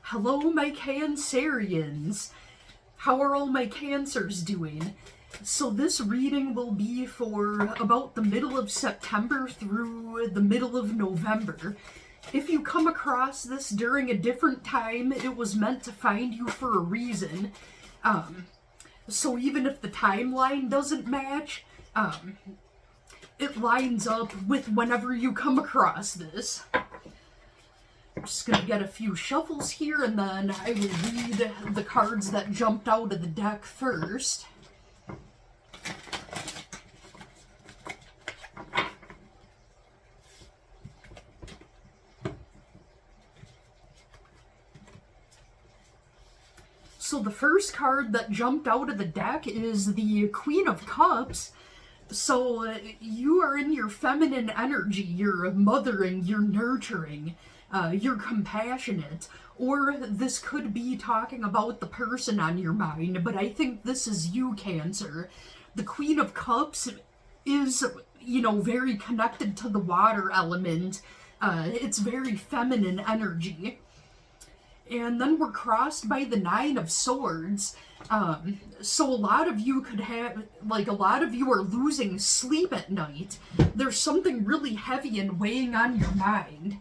Hello, my Cancerians. How are all my Cancers doing? So this reading will be for about the middle of September through the middle of November. If you come across this during a different time, it was meant to find you for a reason. So even if the timeline doesn't match, it lines up with whenever you come across this. I'm just going to get a few shuffles here, and then I will read the cards that jumped out of the deck first. So the first card that jumped out of the deck is the Queen of Cups. So you are in your feminine energy, you're mothering, you're nurturing. You're compassionate, or this could be talking about the person on your mind, but I think this is you, Cancer. The Queen of Cups is, very connected to the water element. It's very feminine energy. And then we're crossed by the Nine of Swords. So a lot of you could have, a lot of you are losing sleep at night. There's something really heavy and weighing on your mind.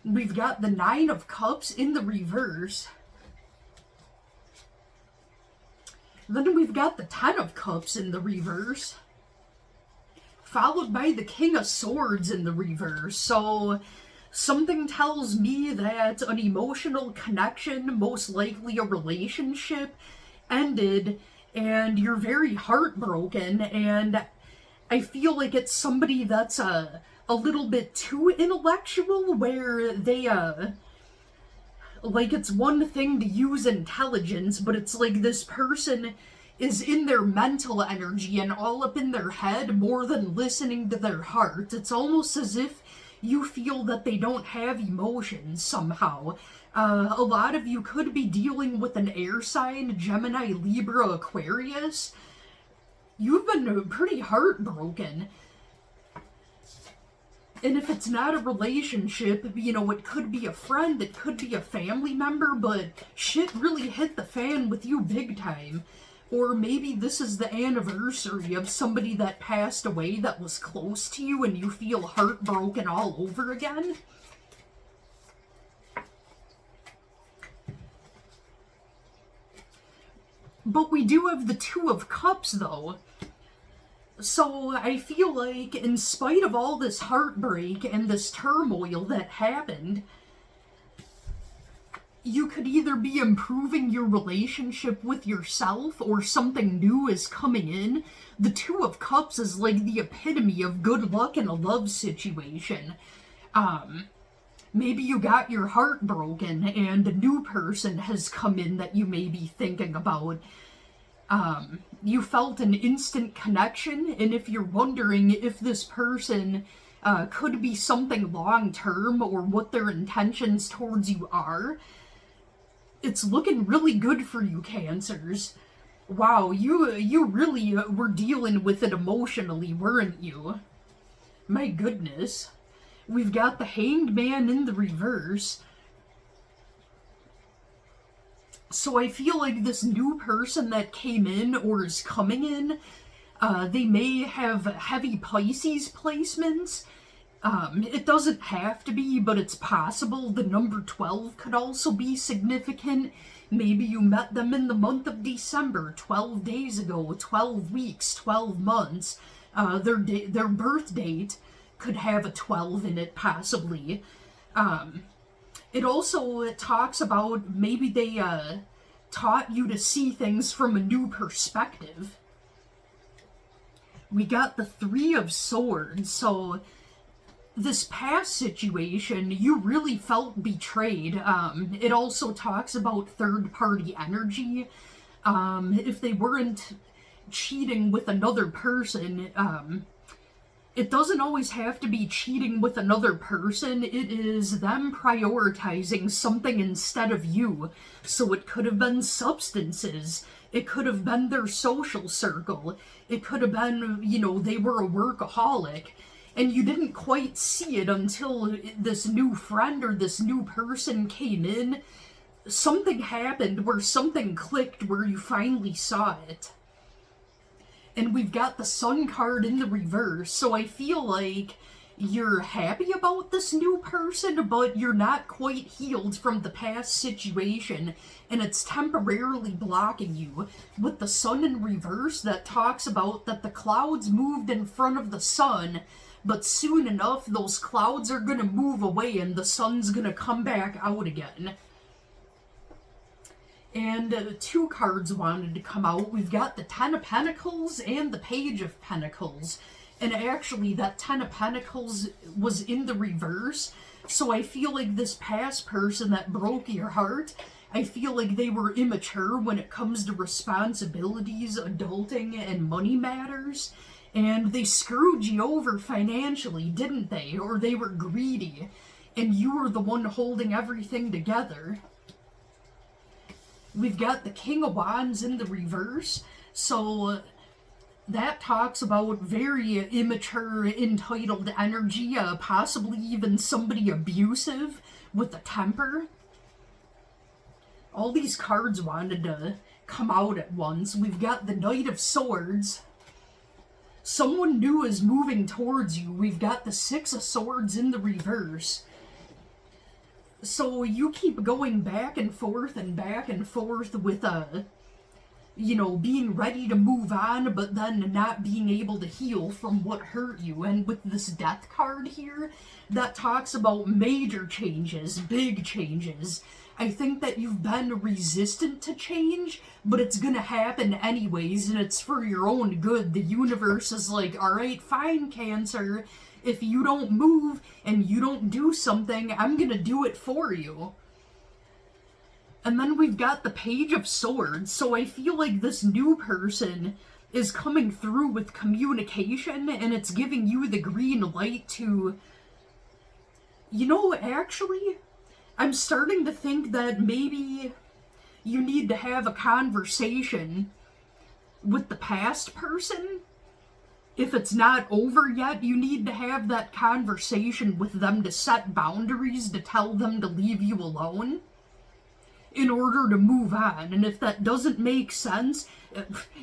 We've got the Nine of Cups in the reverse. Then we've got the Ten of Cups in the reverse. Followed by the King of Swords in the reverse. So something tells me that an emotional connection, most likely a relationship, ended and you're very heartbroken, and I feel like it's somebody that's a little bit too intellectual, where they it's one thing to use intelligence, but it's like this person is in their mental energy and all up in their head more than listening to their heart. It's almost as if you feel that they don't have emotions somehow. A lot of you could be dealing with an air sign, Gemini, Libra, Aquarius. You've been pretty heartbroken. And if it's not a relationship, it could be a friend, it could be a family member, but shit really hit the fan with you big time. Or maybe this is the anniversary of somebody that passed away that was close to you and you feel heartbroken all over again. But we do have the Two of Cups, though. So I feel like, in spite of all this heartbreak and this turmoil that happened, you could either be improving your relationship with yourself or something new is coming in. The Two of Cups is like the epitome of good luck in a love situation. Maybe you got your heart broken and a new person has come in that you may be thinking about. You felt an instant connection, and if you're wondering if this person could be something long-term or what their intentions towards you are, it's looking really good for you, Cancers. Wow, you really were dealing with it emotionally, weren't you? My goodness. We've got the Hanged Man in the reverse. So I feel like this new person that came in or is coming in, they may have heavy Pisces placements. It doesn't have to be, but it's possible. The number 12 could also be significant. Maybe you met them in the month of December, 12 days ago, 12 weeks, 12 months. Their birth date could have a 12 in it, possibly. It also talks about maybe they taught you to see things from a new perspective. We got the Three of Swords, so this past situation, you really felt betrayed. It also talks about third-party energy. If they weren't cheating with another person, it doesn't always have to be cheating with another person. It is them prioritizing something instead of you. So it could have been substances. It could have been their social circle. It could have been, they were a workaholic. and you didn't quite see it until this new friend or this new person came in. Something happened where something clicked where you finally saw it. And we've got the Sun card in the reverse, so I feel like you're happy about this new person, but you're not quite healed from the past situation, and it's temporarily blocking you. With the Sun in reverse, that talks about that the clouds moved in front of the Sun, but soon enough, those clouds are gonna move away and the Sun's gonna come back out again. And two cards wanted to come out. We've got the Ten of Pentacles and the Page of Pentacles. And actually, that Ten of Pentacles was in the reverse. So I feel like this past person that broke your heart, I feel like they were immature when it comes to responsibilities, adulting, and money matters. And they screwed you over financially, didn't they? Or they were greedy. And you were the one holding everything together. We've got the King of Wands in the reverse. So that talks about very immature, entitled energy, possibly even somebody abusive with a temper. All these cards wanted to come out at once. We've got the Knight of Swords. Someone new is moving towards you. We've got the Six of Swords in the reverse. So you keep going back and forth with being ready to move on, but then not being able to heal from what hurt you. And with this Death card here, that talks about major changes, big changes. I think that you've been resistant to change, but it's gonna happen anyways, and it's for your own good. The universe is like, alright, fine, Cancer. If you don't move and you don't do something, I'm gonna do it for you. And then we've got the Page of Swords, so I feel like this new person is coming through with communication, and it's giving you the green light to... actually, I'm starting to think that maybe you need to have a conversation with the past person. If it's not over yet, you need to have that conversation with them to set boundaries, to tell them to leave you alone in order to move on. And if that doesn't make sense,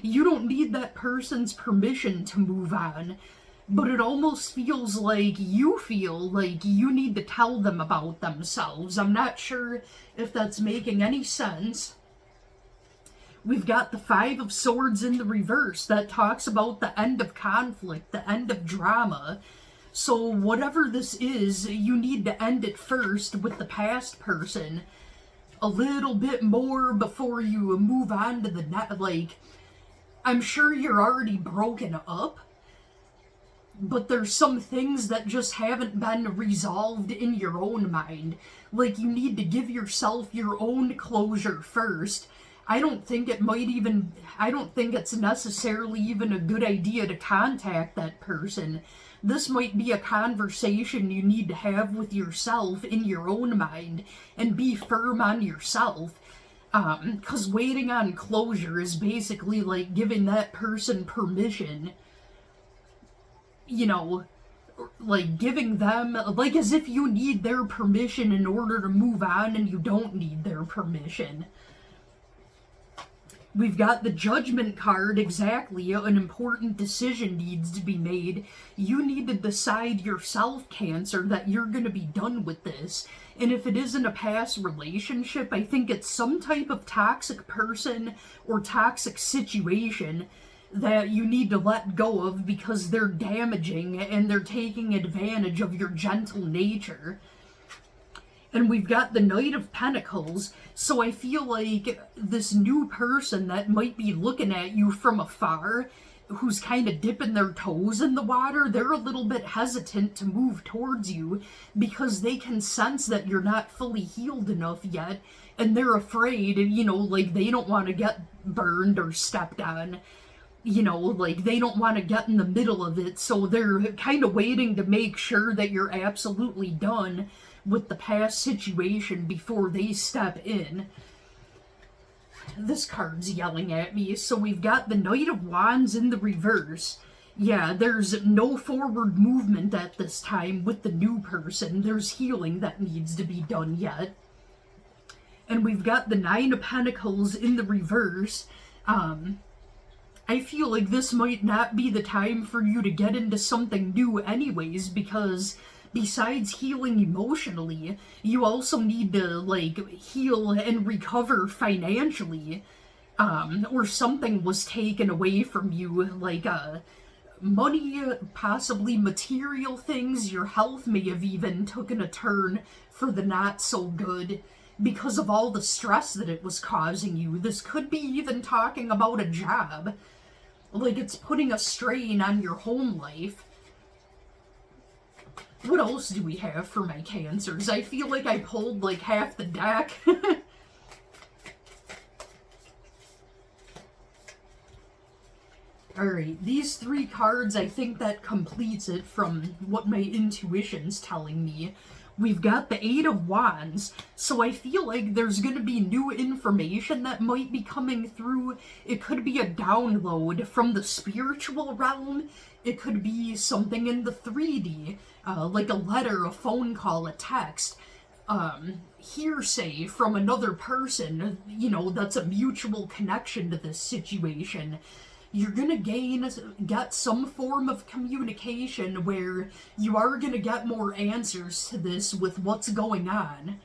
you don't need that person's permission to move on. But it almost feels like you feel like you need to tell them about themselves. I'm not sure if that's making any sense. We've got the Five of Swords in the reverse. That talks about the end of conflict, the end of drama. So whatever this is, you need to end it first with the past person a little bit more before you move on to the next. I'm sure you're already broken up, but there's some things that just haven't been resolved in your own mind. You need to give yourself your own closure first. I don't think it's necessarily even a good idea to contact that person. This might be a conversation you need to have with yourself in your own mind and be firm on yourself. 'Cause waiting on closure is basically like giving that person permission. Giving them, as if you need their permission in order to move on, and you don't need their permission. We've got the Judgment card, exactly. An important decision needs to be made. You need to decide yourself, Cancer, that you're going to be done with this. And if it isn't a past relationship, I think it's some type of toxic person or toxic situation that you need to let go of because they're damaging and they're taking advantage of your gentle nature. And we've got the Knight of Pentacles, so I feel like this new person that might be looking at you from afar, who's kind of dipping their toes in the water, they're a little bit hesitant to move towards you because they can sense that you're not fully healed enough yet, and they're afraid, they don't want to get burned or stepped on. They don't want to get in the middle of it, so they're kind of waiting to make sure that you're absolutely done with the past situation before they step in. This card's yelling at me. So we've got the Knight of Wands in the reverse. Yeah, there's no forward movement at this time with the new person. There's healing that needs to be done yet. And we've got the Nine of Pentacles in the reverse. I feel like this might not be the time for you to get into something new anyways, because besides healing emotionally, you also need to, like, heal and recover financially. Or something was taken away from you, like, money, possibly material things. Your health may have even taken a turn for the not so good because of all the stress that it was causing you. This could be even talking about a job. Like, it's putting a strain on your home life. What else do we have for my Cancers? I feel like I pulled like half the deck. Alright, these three cards, I think that completes it from what my intuition's telling me. We've got the Eight of Wands, so I feel like there's going to be new information that might be coming through. It could be a download from the spiritual realm. It could be something in the 3D, like a letter, a phone call, a text. Hearsay from another person, you know, that's a mutual connection to this situation. You're gonna get some form of communication where you are gonna get more answers to this with what's going on.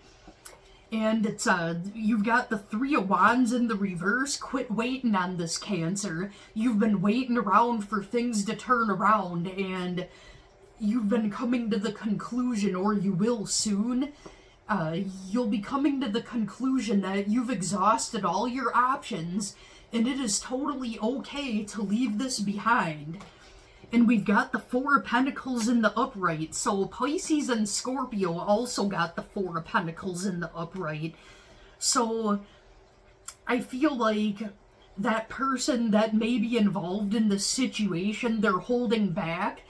And it's, you've got the Three of Wands in the reverse. Quit waiting on this, Cancer. You've been waiting around for things to turn around, and you've been coming to the conclusion, or you will soon, you'll be coming to the conclusion that you've exhausted all your options, and it is totally okay to leave this behind. And we've got the Four of Pentacles in the upright. So Pisces and Scorpio also got the Four of Pentacles in the upright. So I feel like that person that may be involved in this situation, they're holding back.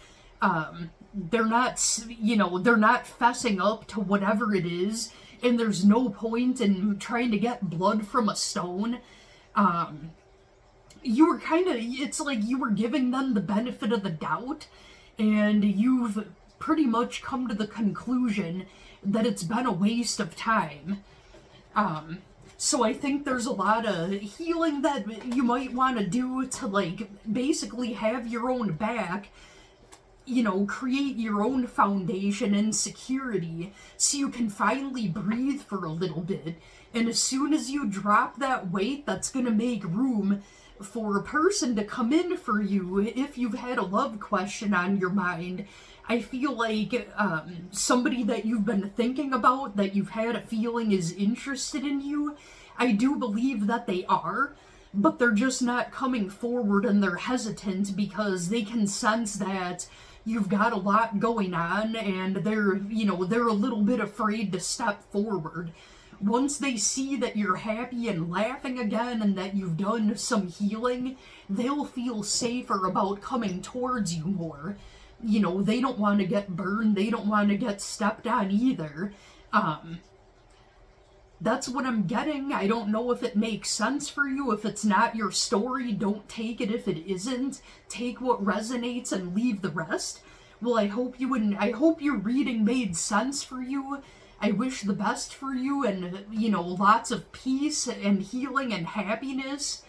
They're not, you know, they're not fessing up to whatever it is. And there's no point in trying to get blood from a stone. You were it's like you were giving them the benefit of the doubt, and you've pretty much come to the conclusion that it's been a waste of time. So I think there's a lot of healing that you might want to do to, like, basically have your own back, you know, create your own foundation and security so you can finally breathe for a little bit. And as soon as you drop that weight, that's going to make room for a person to come in for you if you've had a love question on your mind. I feel like somebody that you've been thinking about, that you've had a feeling is interested in you, I do believe that they are, but they're just not coming forward, and they're hesitant because they can sense that you've got a lot going on, and they're, you know, they're a little bit afraid to step forward. Once they see that you're happy and laughing again and that you've done some healing, they'll feel safer about coming towards you more. You know, they don't want to get burned. They don't want to get stepped on either. That's what I'm getting. I don't know if it makes sense for you. If it's not your story, don't take it. If it isn't, take what resonates and leave the rest. Well, I hope your reading made sense for you. I wish the best for you, and, you know, lots of peace and healing and happiness.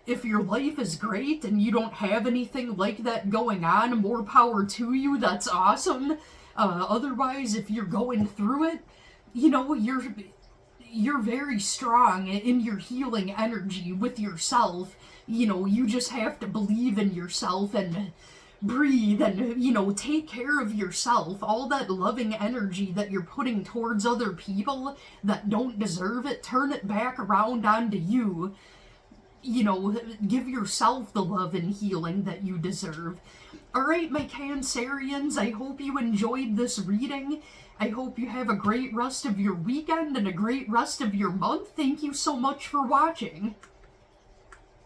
If your life is great and you don't have anything like that going on, more power to you. That's awesome. Otherwise, if you're going through it, you know, you're very strong in your healing energy with yourself. You know, you just have to believe in yourself and breathe and, you know, take care of yourself. All that loving energy that you're putting towards other people that don't deserve it, turn it back around onto you. You know, give yourself the love and healing that you deserve. Alright, my Cancerians, I hope you enjoyed this reading. I hope you have a great rest of your weekend and a great rest of your month. Thank you so much for watching.